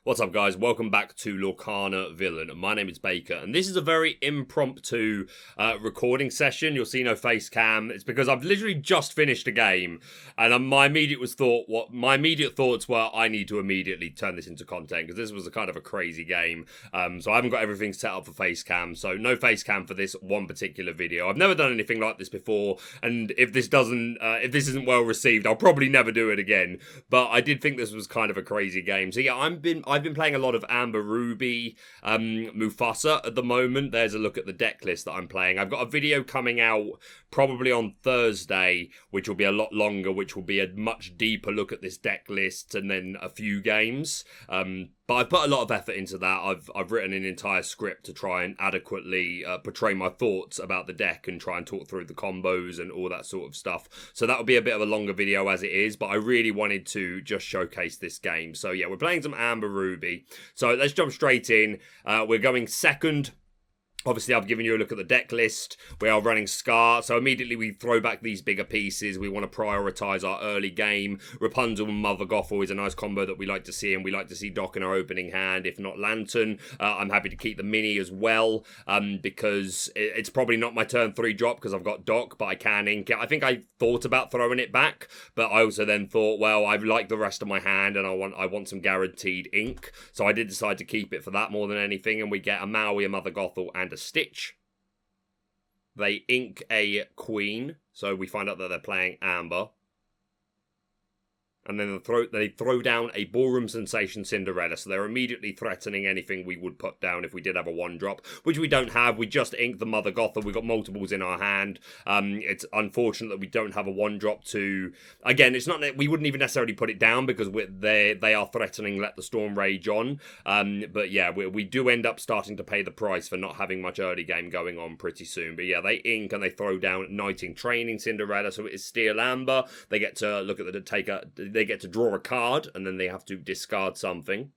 What's up, guys? Welcome back to Lorcana Villain. My name is Baker, and this is a very impromptu recording session. You'll see no face cam. It's because I've literally just finished a game, and my immediate thoughts were I need to immediately turn this into content because this was a kind of a crazy game. So I haven't got everything set up for face cam, so no face cam for this one particular video. I've never done anything like this before, and if this isn't well received, I'll probably never do it again. But I did think this was kind of a crazy game. So yeah, I've been playing a lot of Amber Ruby Mufasa at the moment. There's a look at the deck list that I'm playing. I've got a video coming out probably on Thursday, which will be a lot longer, which will be a much deeper look at this deck list and then a few games. But I've put a lot of effort into that. I've written an entire script to try and adequately portray my thoughts about the deck and try and talk through the combos and all that sort of stuff. So that will be a bit of a longer video as it is, but I really wanted to just showcase this game. So yeah, we're playing some Amber Ruby. So let's jump straight in. We're going second. Obviously, I've given you a look at the deck list. We are running Scar, so immediately we throw back these bigger pieces. We want to prioritise our early game. Rapunzel and Mother Gothel is a nice combo that we like to see, and we like to see Doc in our opening hand, if not Lantern. I'm happy to keep the Mini as well, because it's probably not my turn 3 drop because I've got Doc, but I can ink it. I think I thought about throwing it back, but I also then thought, well, I like the rest of my hand, and I want some guaranteed ink. So I did decide to keep it for that more than anything, and we get a Maui, a Mother Gothel, and a Stitch. They ink a Queen, so we find out that they're playing Amber. And then they throw down a Ballroom Sensation Cinderella, so they're immediately threatening anything we would put down if we did have a 1-drop, which we don't have. We just inked the Mother Gothel. We've got multiples in our hand. It's unfortunate that we don't have a 1-drop to... Again, it's not that we wouldn't even necessarily put it down because they are threatening Let the Storm Rage on. But yeah, we do end up starting to pay the price for not having much early game going on pretty soon. But yeah, they ink and they throw down Knight in Training Cinderella, so it is Steel Amber. They get to look at they get to draw a card, and then they have to discard something.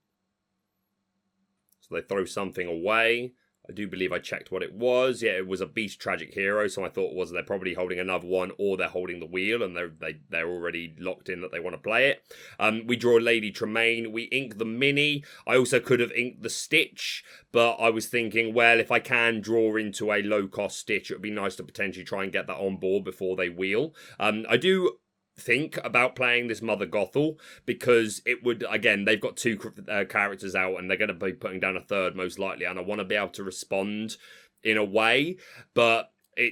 So they throw something away. I do believe I checked what it was. Yeah, it was a Beast Tragic Hero, so I thought they're probably holding another one, or they're holding the wheel, and they're already locked in that they want to play it. We draw Lady Tremaine. We ink the Mini. I also could have inked the Stitch, but I was thinking, well, if I can draw into a low-cost Stitch, it would be nice to potentially try and get that on board before they wheel. I do think about playing this Mother Gothel because it would, again, they've got 2 characters out and they're going to be putting down a 3rd most likely, and I want to be able to respond in a way, but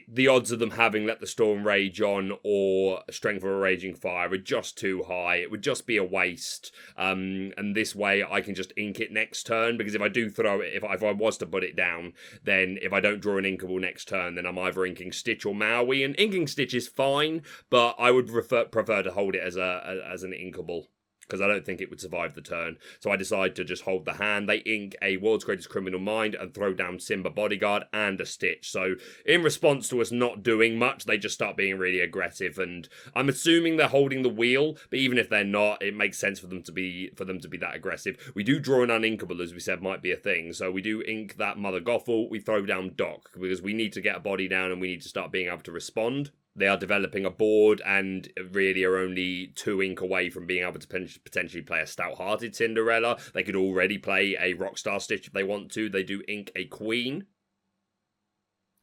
the odds of them having Let the Storm Rage on or Strength of a Raging Fire are just too high. It would just be a waste. And this way I can just ink it next turn, because if I do throw it, if I was to put it down, then if I don't draw an inkable next turn, then I'm either inking Stitch or Maui. And inking Stitch is fine, but I would prefer to hold it as an inkable, because I don't think it would survive the turn. So I decide to just hold the hand. They ink a World's Greatest Criminal Mind and throw down Simba Bodyguard and a Stitch. So in response to us not doing much, they just start being really aggressive. And I'm assuming they're holding the wheel, but even if they're not, it makes sense for them to be that aggressive. We do draw an uninkable, as we said, might be a thing. So we do ink that Mother Gothel. We throw down Doc, because we need to get a body down and we need to start being able to respond. They are developing a board and really are only 2 ink away from being able to potentially play a Stout-Hearted Cinderella. They could already play a Rockstar Stitch if they want to. They do ink a Queen,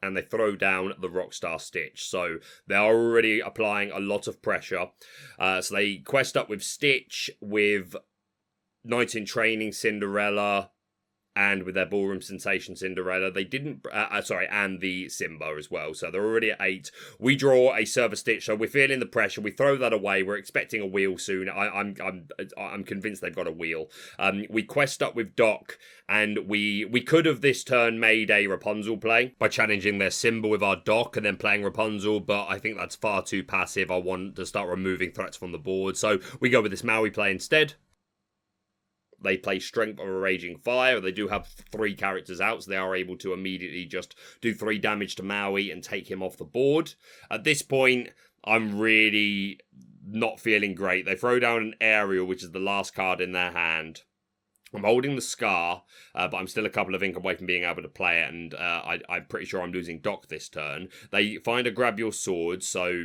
and they throw down the Rockstar Stitch. So they are already applying a lot of pressure. So they quest up with Stitch, with Knight in Training Cinderella, and with their Ballroom Sensation Cinderella. They didn't, and the Simba as well. So they're already at 8. We draw a Server Stitch, so we're feeling the pressure. We throw that away. We're expecting a wheel soon. I'm convinced they've got a wheel. We quest up with Doc, and we could have this turn made a Rapunzel play by challenging their Simba with our Doc and then playing Rapunzel, but I think that's far too passive. I want to start removing threats from the board. So we go with this Maui play instead. They play Strength of a Raging Fire. They do have 3 characters out, so they are able to immediately just do 3 damage to Maui and take him off the board. At this point, I'm really not feeling great. They throw down an Aerial, which is the last card in their hand. I'm holding the Scar, but I'm still a couple of ink away from being able to play it, and I'm pretty sure I'm losing Doc this turn. They find a Grab Your Sword, so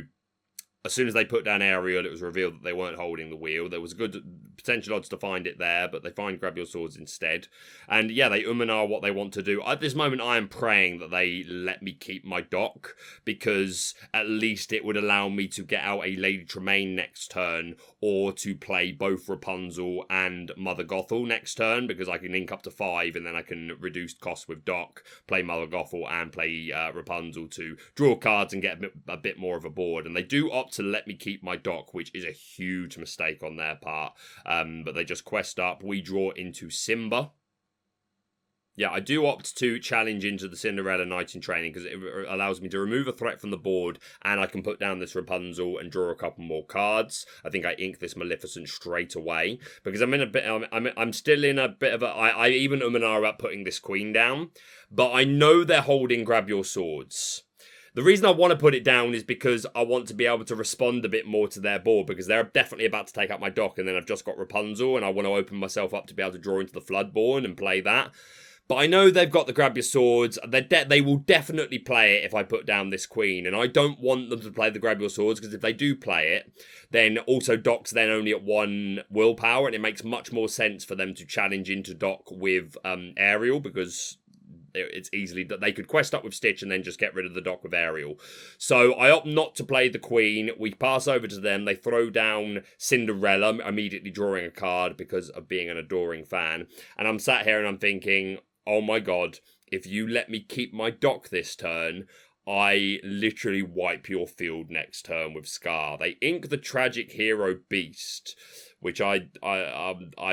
as soon as they put down Aerial, it was revealed that they weren't holding the wheel. There was a good potential odds to find it there, but they find Grab Your Swords instead. And yeah, they and ah what they want to do. At this moment, I am praying that they let me keep my dock, because at least it would allow me to get out a Lady Tremaine next turn, or to play both Rapunzel and Mother Gothel next turn, because I can link up to 5, and then I can reduce costs with dock, play Mother Gothel, and play Rapunzel to draw cards and get a bit more of a board. And they do opt to let me keep my dock, which is a huge mistake on their part. But they just quest up. We draw into Simba. Yeah, I do opt to challenge into the Cinderella Knight in Training, because it allows me to remove a threat from the board, and I can put down this Rapunzel and draw a couple more cards. I think I ink this Maleficent straight away, because I'm still in a bit of a... I even about putting this Queen down, but I know they're holding Grab Your Swords. The reason I want to put it down is because I want to be able to respond a bit more to their board, because they're definitely about to take out my dock, and then I've just got Rapunzel, and I want to open myself up to be able to draw into the Floodborn and play that. But I know they've got the Grab Your Swords. They will definitely play it if I put down this Queen. And I don't want them to play the Grab Your Swords, because if they do play it, then also Doc's then only at 1 willpower. And it makes much more sense for them to challenge into Doc with Ariel, because it's easily that they could quest up with Stitch and then just get rid of the Doc with Ariel. So I opt not to play the Queen. We pass over to them. They throw down Cinderella, immediately drawing a card because of being an adoring fan. And I'm sat here and I'm thinking, oh my god, if you let me keep my dock this turn, I literally wipe your field next turn with Scar. They ink the Tragic Hero Beast, which I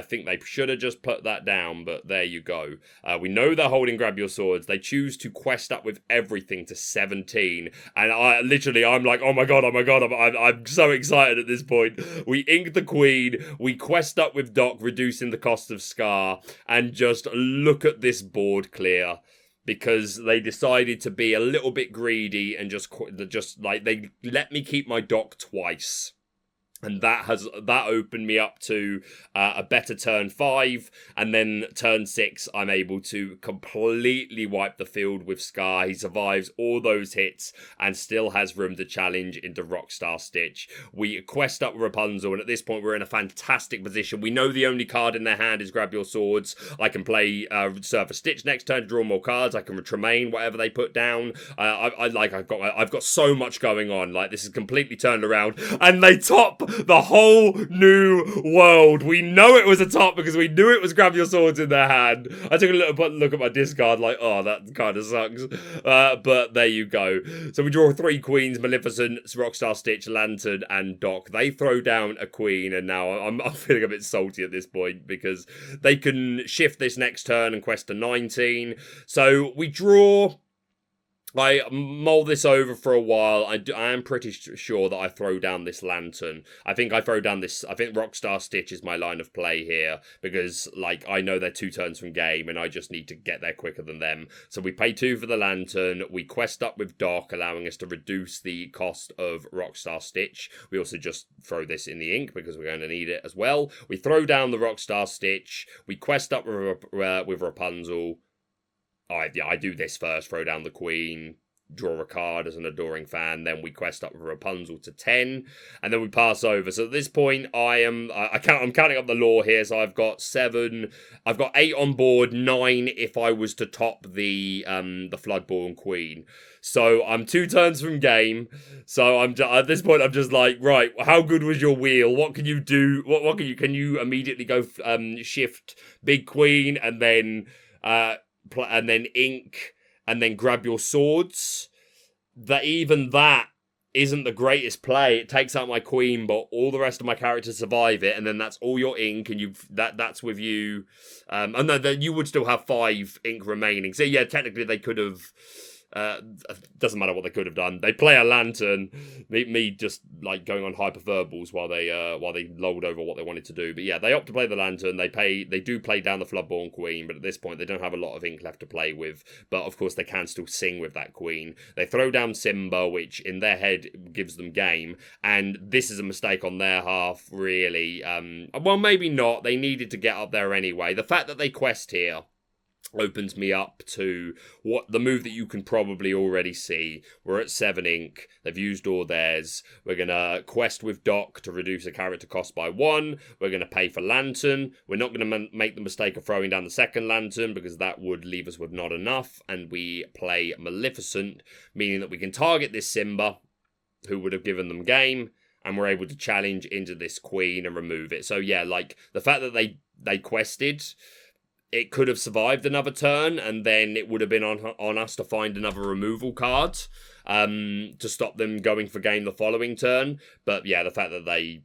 think they should have just put that down, but there you go. We know they're holding Grab Your Swords. They choose to quest up with everything to 17, and I'm like, oh my god, I'm so excited at this point. We ink the Queen, we quest up with Doc, reducing the cost of Scar, and just look at this board clear. Because they decided to be a little bit greedy and just like they let me keep my dock twice. And that opened me up to a better turn 5, and then turn 6, I'm able to completely wipe the field with Scar. He survives all those hits and still has room to challenge into Rockstar Stitch. We quest up Rapunzel, and at this point we're in a fantastic position. We know the only card in their hand is Grab Your Swords. I can play Surfer Stitch next turn to draw more cards. I can Tremaine whatever they put down. I've got so much going on. Like, this is completely turned around, and they top the whole new world. We know it was a top because we knew it was Grab Your Swords in their hand. I took a look at my discard like, oh, that kind of sucks. But there you go. So we draw 3 queens, Maleficent, Rockstar Stitch, Lantern, and Doc. They throw down a queen, and now I'm feeling a bit salty at this point because they can shift this next turn and quest to 19. So we draw... I mull this over for a while. I am pretty sure that I throw down this Lantern. I think Rockstar Stitch is my line of play here, because, like, I know they're 2 turns from game, and I just need to get there quicker than them. So we pay 2 for the Lantern. We quest up with Doc, allowing us to reduce the cost of Rockstar Stitch. We also just throw this in the ink, because we're going to need it as well. We throw down the Rockstar Stitch. We quest up with Rapunzel. I do this first, throw down the Queen, draw a card as an adoring fan, then we quest up with Rapunzel to 10, and then we pass over. So at this point, I'm counting up the lore here, so I've got 7, I've got 8 on board, 9 if I was to top the Floodborn Queen. So I'm 2 turns from game, so at this point I'm just like, right, how good was your wheel? What can you do? What can you immediately go shift Big Queen, and then ink, and then Grab Your Swords? That isn't the greatest play. It takes out my queen, but all the rest of my characters survive it, and then that's all your ink, and that's with you. And then you would still have 5 ink remaining. So yeah, technically they could have. Doesn't matter what they could have done. They play a Lantern, me just like going on hyperverbals while they lolled over what they wanted to do. But yeah, they opt to play the Lantern. They do play down the Floodborn Queen, but at this point they don't have a lot of ink left to play with. But of course they can still sing with that Queen. They throw down Simba, which in their head gives them game, and this is a mistake on their half, really. Well, maybe not. They needed to get up there anyway. The fact that they quest here opens me up to what the move that you can probably already see. We're at 7 ink. They've used all theirs. We're going to quest with Doc to reduce a character cost by 1. We're going to pay for Lantern. We're not going to make the mistake of throwing down the second Lantern because that would leave us with not enough. And we play Maleficent, meaning that we can target this Simba, who would have given them game, and we're able to challenge into this Queen and remove it. So yeah, like, the fact that they quested, it could have survived another turn, and then it would have been on us to find another removal card to stop them going for game the following turn. But yeah, the fact that they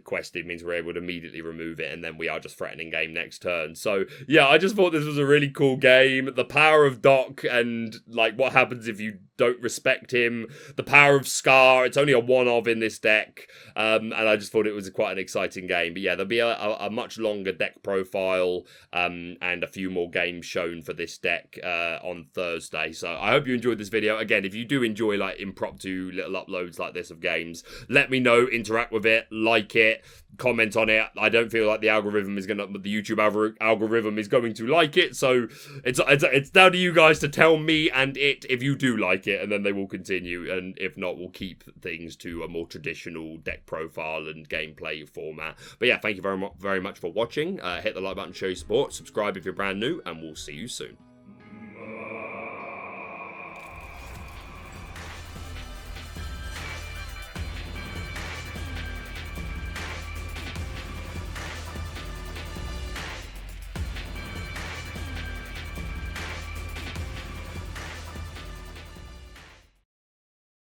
quested means we're able to immediately remove it, and then we are just threatening game next turn. So yeah, I just thought this was a really cool game. The power of Doc and like what happens if you don't respect him. The power of Scar. It's only a one-of in this deck, and I just thought it was quite an exciting game. But yeah, there'll be a much longer deck profile and a few more games shown for this deck on Thursday. So I hope you enjoyed this video. Again, if you do enjoy like impromptu little uploads like this of games, let me know, interact with it, like it, comment on it. I don't feel like the algorithm is gonna, the YouTube algorithm is going to like it, so it's down to you guys to tell me and it if you do like it, and then they will continue, and if not, we'll keep things to a more traditional deck profile and gameplay format. But yeah, thank you very much for watching. Hit the like button, show your support, subscribe if you're brand new, and we'll see you soon.